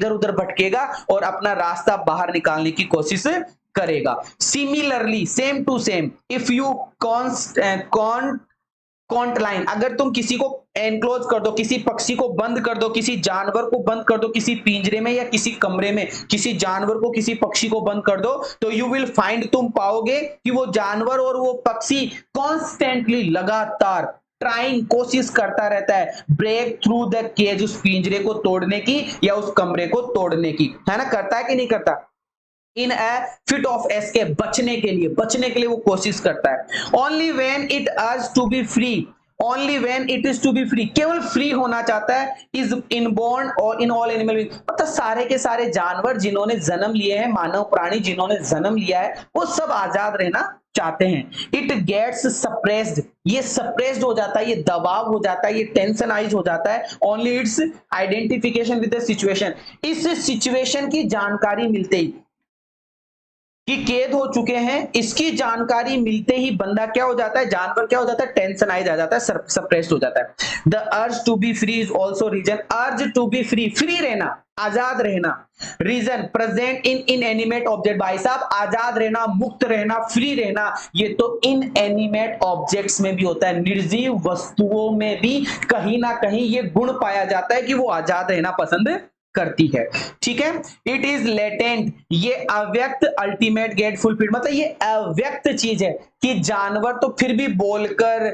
उधर भटकेगा और अपना रास्ता बाहर निकालने की कोशिश करेगा। Similarly, same to same, if you confine, अगर तुम किसी को एनक्लोज कर दो, किसी पक्षी को बंद कर दो, किसी जानवर को बंद कर दो, किसी पिंजरे में या किसी कमरे में, किसी जानवर को, किसी पक्षी को बंद कर दो, तो यू विल फाइंड, तुम पाओगे कि वो जानवर और वो पक्षी कॉन्स्टेंटली, लगातार, ट्राइंग, कोशिश करता रहता है, ब्रेक थ्रू द केज, उस पिंजरे को तोड़ने की या उस कमरे को तोड़ने की, है ना? करता है कि नहीं करता? In a fit of escape, बचने के लिए वो कोशिश करता है। Only when it urge to be free, only when it is to be free, केवल फ्री होना चाहता है, इज इनबॉर्न और इन ऑल एनिमल, मतलब सारे के सारे जानवर जिन्होंने जन्म लिए हैं, मानव प्राणी जिन्होंने जन्म लिया है, वो सब आजाद रहना चाहते हैं। इट गेट्स सप्रेस्ड, ये सप्रेस्ड हो जाता है, ये दबाव हो जाता है, ये टेंशनाइज हो जाता है। Only it's identification with the situation, इस सिचुएशन की जानकारी मिलते ही कि कैद हो चुके हैं, इसकी जानकारी मिलते ही बंदा क्या हो जाता है, जानवर क्या हो जाता है, टेंशनाइज आ जाता है, सप्रेस्ड हो जाता है। The urge to be free is also reason, urge to be free, free रहना, आजाद रहना, reason present in inanimate object. भाई साहब आजाद रहना, मुक्त रहना, फ्री रहना, ये तो इनएनिमेट ऑब्जेक्ट्स में भी होता है, निर्जीव वस्तुओं में भी कहीं ना कहीं ये गुण पाया जाता है कि वो आजाद रहना पसंद करती है। ठीक है, इट इज लेटेंट, ये अव्यक्त अल्टीमेट गेट फुलफिल्ड, मतलब ये अव्यक्त चीज है कि जानवर तो फिर भी बोलकर,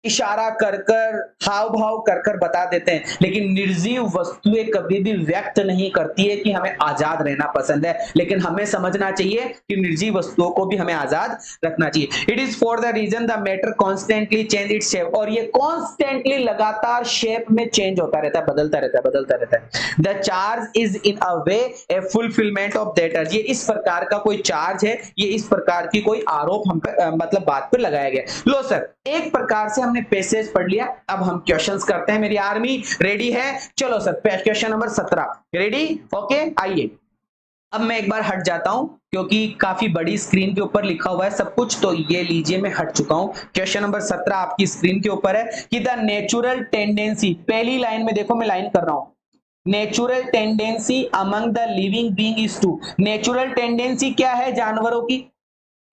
इशारा कर कर, हाव भाव कर कर बता देते हैं, लेकिन निर्जीव वस्तुएं कभी भी व्यक्त नहीं करती है कि हमें आजाद रहना पसंद है। लेकिन हमें समझना चाहिए कि निर्जीव वस्तुओं को भी हमें आजाद रखना चाहिए। It is for the reason the matter constantly change its shape, और ये कॉन्स्टेंटली लगातार शेप में चेंज होता रहता है, बदलता रहता है, बदलता रहता है। The charge is in a way A fulfilment of that अर्ज, ये इस प्रकार का कोई चार्ज है, ये इस प्रकार की कोई आरोप हम पे मतलब बात पर लगाया गया। लो सर, एक प्रकार से हमने पैसेज पढ़ लिया, अब हम क्वेश्चंस करते हैं। मेरी आर्मी रेडी है? चलो sir, question number 17 ready? Okay, आइए। अब मैं एक बार हट जाता हूं क्योंकि काफी बड़ी स्क्रीन के ऊपर लिखा हुआ है सब कुछ, तो ये लीजिए मैं हट चुका हूं। क्वेश्चन नंबर 17 आपकी स्क्रीन के ऊपर है कि द नेचुरल टेंडेंसी, पहली लाइन में देखो, मैं लाइन कर रहा हूं, natural tendency among the living being is to, natural tendency क्या है जानवरों की,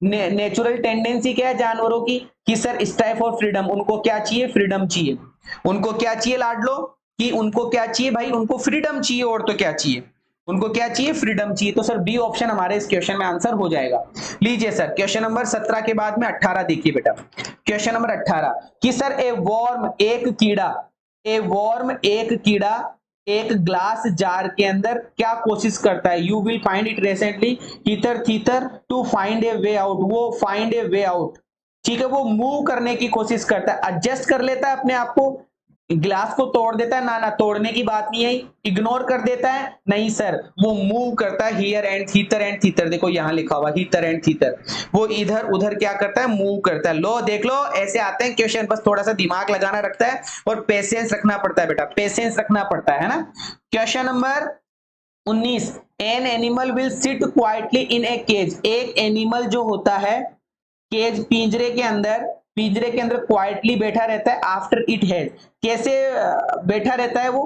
नेचुरल टेंडेंसी क्या है जानवरों की कि सर स्ट्राइव फॉर फ्रीडम, उनको क्या चाहिए, फ्रीडम चाहिए। उनको क्या चाहिए लाडलो, कि उनको क्या चाहिए भाई, उनको फ्रीडम चाहिए, और तो क्या चाहिए, उनको क्या चाहिए, फ्रीडम चाहिए। तो सर बी ऑप्शन हमारे इस क्वेश्चन में आंसर हो जाएगा। लीजिए सर, क्वेश्चन नंबर 17 के बाद में 18 देखिए बेटा, क्वेश्चन नंबर 18 कि सर ए वॉर्म, एक कीड़ा, ए वॉर्म एक कीड़ा एक ग्लास जार के अंदर क्या कोशिश करता है, you will find it recently thither thither to find a way out, वो फाइंड ए वे आउट, ठीक है, वो मूव करने की कोशिश करता है, एडजस्ट कर लेता है अपने आप को, ग्लास को तोड़ देता है, ना ना तोड़ने की बात नहीं है, इग्नोर कर देता है, नहीं सर, वो मूव करता है, हियर एंड थीतर, देखो यहां लिखा हुआ हियर एंड थीतर, वो इधर उधर क्या करता है, मूव करता है। लो देख लो, ऐसे आते हैं क्वेश्चन, बस थोड़ा सा दिमाग लगाना रखता है और पेशेंस रखना पड़ता है बेटा, पेशेंस रखना पड़ता है ना। Question number 19, an animal will sit quietly in a cage, एक एनिमल जो होता है केज, पिंजरे के अंदर क्वाइटली बैठा रहता है, आफ्टर इट हैज, कैसे बैठा रहता है वो,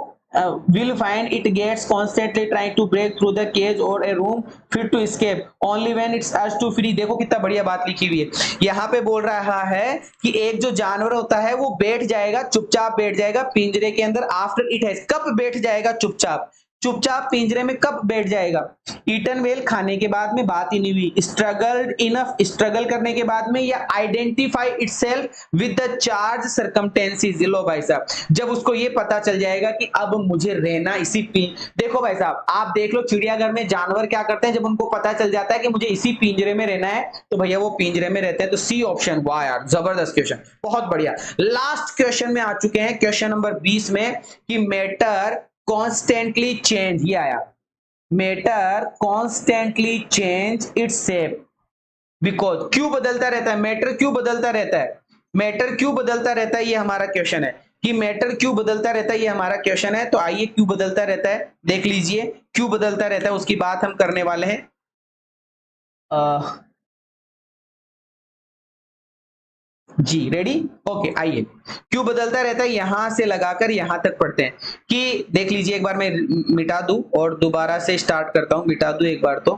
will find it gets constantly trying to break through the cage और a room fit to escape only when it's urged to free. देखो कितना बढ़िया बात लिखी हुई है, यहाँ पे बोल रहा है कि एक जो जानवर होता है वो बैठ जाएगा, चुपचाप बैठ जाएगा पिंजरे के अंदर, आफ्टर इट हैज, कब बैठ जाएगा, चुपचाप पिंजरे में कब बैठ जाएगा, ईटन वेल, खाने के बाद में, बात ही नहीं हुई, स्ट्रगल्ड इनफ, स्ट्रगल करने के बाद में, या identify itself with the charge circumstances. लो भाई साहब, जब उसको ये पता चल जाएगा कि अब मुझे रहना इसी देखो भाई साहब, आप देख लो चिड़ियाघर में जानवर क्या करते हैं, जब उनको पता चल जाता है कि मुझे इसी पिंजरे में रहना है, तो भैया वो पिंजरे में रहते हैं। तो सी ऑप्शन, वाह यार जबरदस्त क्वेश्चन, बहुत बढ़िया। लास्ट क्वेश्चन में आ चुके हैं, क्वेश्चन नंबर 20 में कि मैटर कॉन्स्टेंटली चेंज, ये आया, matter constantly change its shape because, क्यों बदलता रहता है मैटर, क्यों बदलता रहता है मैटर, क्यों बदलता रहता है, ये हमारा क्वेश्चन है कि मैटर क्यों बदलता रहता है, ये हमारा क्वेश्चन है। तो आइए क्यों बदलता रहता है देख लीजिए, क्यों बदलता रहता है उसकी बात हम करने वाले हैं। जी रेडी, ओके, आइए क्यों बदलता रहता है, यहां से लगाकर यहां तक पढ़ते हैं कि देख लीजिए, एक बार मैं मिटा दूं और दोबारा से स्टार्ट करता हूं, मिटा दूं एक बार तो,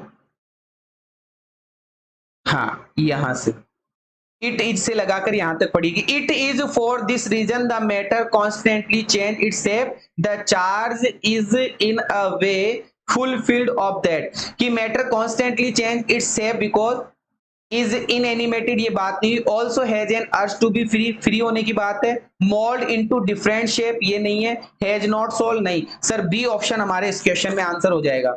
हाँ यहां से इट इज से लगाकर यहां तक पढ़ेगी। It is for this reason the matter constantly change its shape, the charge is in a way fulfilled of that, कि matter constantly change its shape because is inanimate, ये बात नहीं, also has an urge to be free, free होने की बात है, mould into different shape, ये नहीं है, हैज नॉट सोल, नहीं सर, बी ऑप्शन हमारे इस क्वेश्चन में आंसर हो जाएगा,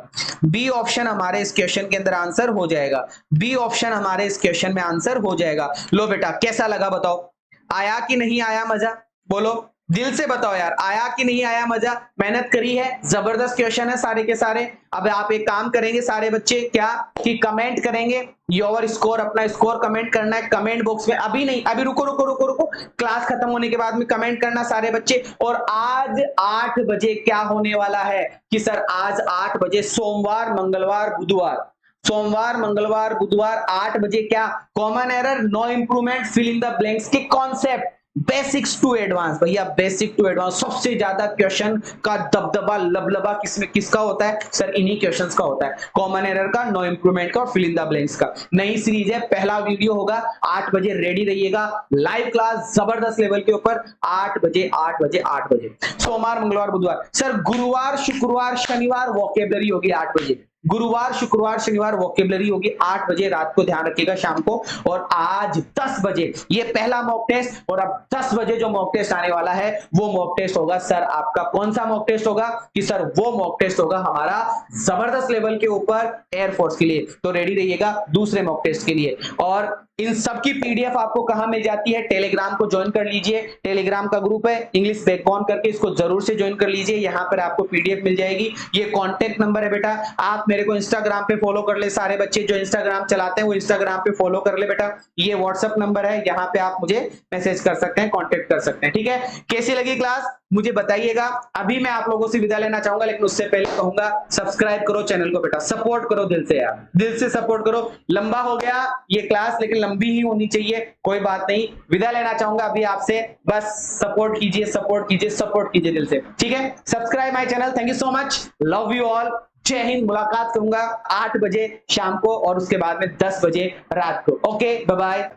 बी ऑप्शन हमारे इस क्वेश्चन के अंदर आंसर हो जाएगा, बी ऑप्शन हमारे इस क्वेश्चन में आंसर हो जाएगा। लो बेटा कैसा लगा बताओ, आया कि नहीं आया मजा, बोलो दिल से बताओ यार, आया कि नहीं आया मजा? मेहनत करी है? जबरदस्त क्वेश्चन है सारे के सारे। अब आप एक काम करेंगे सारे बच्चे, क्या कि कमेंट करेंगे योर स्कोर, अपना स्कोर कमेंट करना है कमेंट बॉक्स में। अभी नहीं, अभी रुको रुको रुको रुको, क्लास खत्म होने के बाद में कमेंट करना सारे बच्चे। और आज 8 बजे क्या होने वाला है कि सर आज 8 बजे सोमवार मंगलवार बुधवार, सोमवार मंगलवार बुधवार 8 बजे क्या, common error no improvement fill in the blanks के कॉन्सेप्ट बेसिक्स टू एडवांस। भैया बेसिक टू एडवांस सबसे ज्यादा क्वेश्चन का दबदबा लबलबा किसमें किसका होता है सर? इन्हीं क्वेश्चंस का होता है, कॉमन एरर का, नो इंप्रूवमेंट का और फिल इन द ब्लैंक्स का। नई सीरीज है, पहला वीडियो होगा 8 बजे, रेडी रहिएगा। लाइव क्लास जबरदस्त लेवल के ऊपर 8 बजे 8 बजे 8 बजे, सोमवार मंगलवार बुधवार। सर गुरुवार शुक्रवार शनिवार वोकेबलरी होगी 8 बजे, गुरुवार शुक्रवार शनिवार वोकेबलरी होगी 8 बजे रात को, ध्यान रखिएगा शाम को। और आज 10 बजे ये पहला मॉक टेस्ट, और अब 10 बजे जो मॉक टेस्ट आने वाला है वो मॉक टेस्ट होगा सर आपका, कौन सा मॉक टेस्ट होगा कि सर वो मॉक टेस्ट होगा हमारा जबरदस्त लेवल के ऊपर एयरफोर्स के लिए। तो रेडी रहिएगा दूसरे मॉक टेस्ट के लिए। और इन सबकी पीडीएफ आपको कहां मिल जाती है? टेलीग्राम को ज्वाइन कर लीजिए, टेलीग्राम का ग्रुप है इंग्लिश बैकबोन करके, इसको जरूर से ज्वाइन कर लीजिए। यहां पर आपको पीडीएफ मिल जाएगी। ये कांटेक्ट नंबर है बेटा, आप मेरे को इंस्टाग्राम पे फॉलो कर ले, सारे बच्चे जो इंस्टाग्राम चलाते हैं वो इंस्टाग्राम पे फॉलो कर ले बेटा। ये व्हाट्सएप नंबर है, यहाँ पे आप मुझे मैसेज कर सकते हैं, कांटेक्ट कर सकते हैं, ठीक है। कैसी लगी क्लास मुझे बताइएगा। अभी मैं आप लोगों से विदा लेना चाहूंगा, लेकिन उससे पहले कहूंगा सब्सक्राइब करो चैनल को बेटा, सपोर्ट करो दिल से यार, दिल से सपोर्ट करो। लंबा हो गया ये क्लास, लेकिन लंबी ही होनी चाहिए, कोई बात नहीं। विदा लेना चाहूंगा अभी आपसे, बस सपोर्ट कीजिए सपोर्ट कीजिए सपोर्ट कीजिए दिल से, ठीक है। Subscribe my channel, thank you so much, love you all, जय हिंद। मुलाकात करूंगा 8 बजे शाम को और उसके बाद में 10 बजे रात को। Okay bye bye.